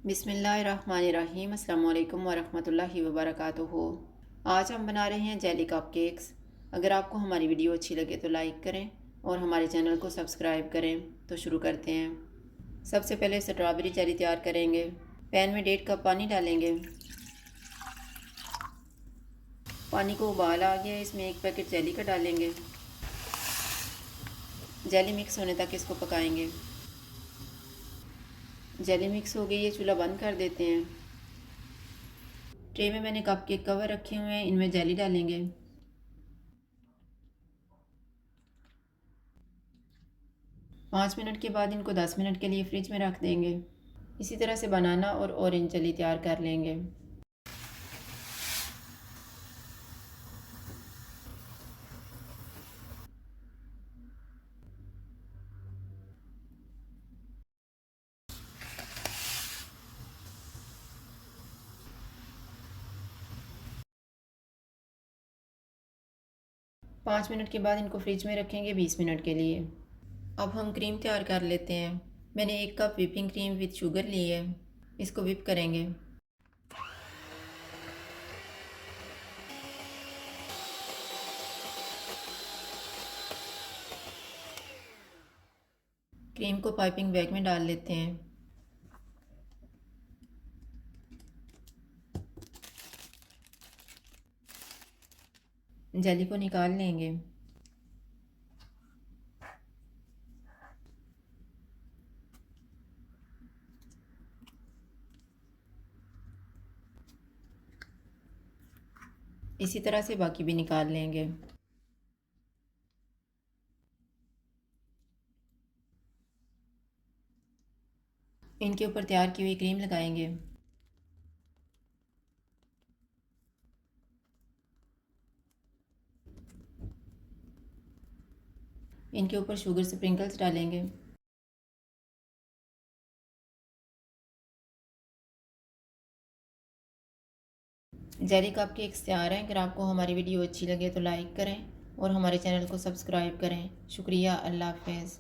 बिस्मिल्लाहिर्रहमानिर्रहीम। अस्सलाम वालेकुम वरहमतुल्लाहि वबरकातुहू। आज हम बना रहे हैं जेली कप केक्स। अगर आपको हमारी वीडियो अच्छी लगे तो लाइक करें और हमारे चैनल को सब्सक्राइब करें। तो शुरू करते हैं। सबसे पहले स्ट्रॉबेरी जेली तैयार करेंगे। पैन में 1.5 कप पानी डालेंगे। पानी को उबाल आ गया, इसमें 1 पैकेट जेली का डालेंगे। जेली मिक्स होने तक इसको पकाएंगे। जेली मिक्स हो गई है, चूल्हा बंद कर देते हैं। ट्रे में मैंने कप के कवर रखे हुए हैं, इनमें जेली डालेंगे। पाँच मिनट के बाद इनको 10 मिनट के लिए फ्रिज में रख देंगे। इसी तरह से बनाना और ऑरेंज जेली तैयार कर लेंगे। पाँच मिनट के बाद इनको फ्रिज में रखेंगे 20 मिनट के लिए। अब हम क्रीम तैयार कर लेते हैं। मैंने 1 cup whipping cream with sugar ली है, इसको व्हिप करेंगे। क्रीम को पाइपिंग बैग में डाल लेते हैं। जेली को निकाल लेंगे। इसी तरह से बाकी भी निकाल लेंगे। इनके ऊपर तैयार की हुई क्रीम लगाएंगे। इनके ऊपर शुगर स्प्रिंकल्स डालेंगे। जेली कप केक्स तैयार हैं। अगर आपको हमारी वीडियो अच्छी लगे तो लाइक करें और हमारे चैनल को सब्सक्राइब करें। शुक्रिया। अल्लाह हाफ़िज़।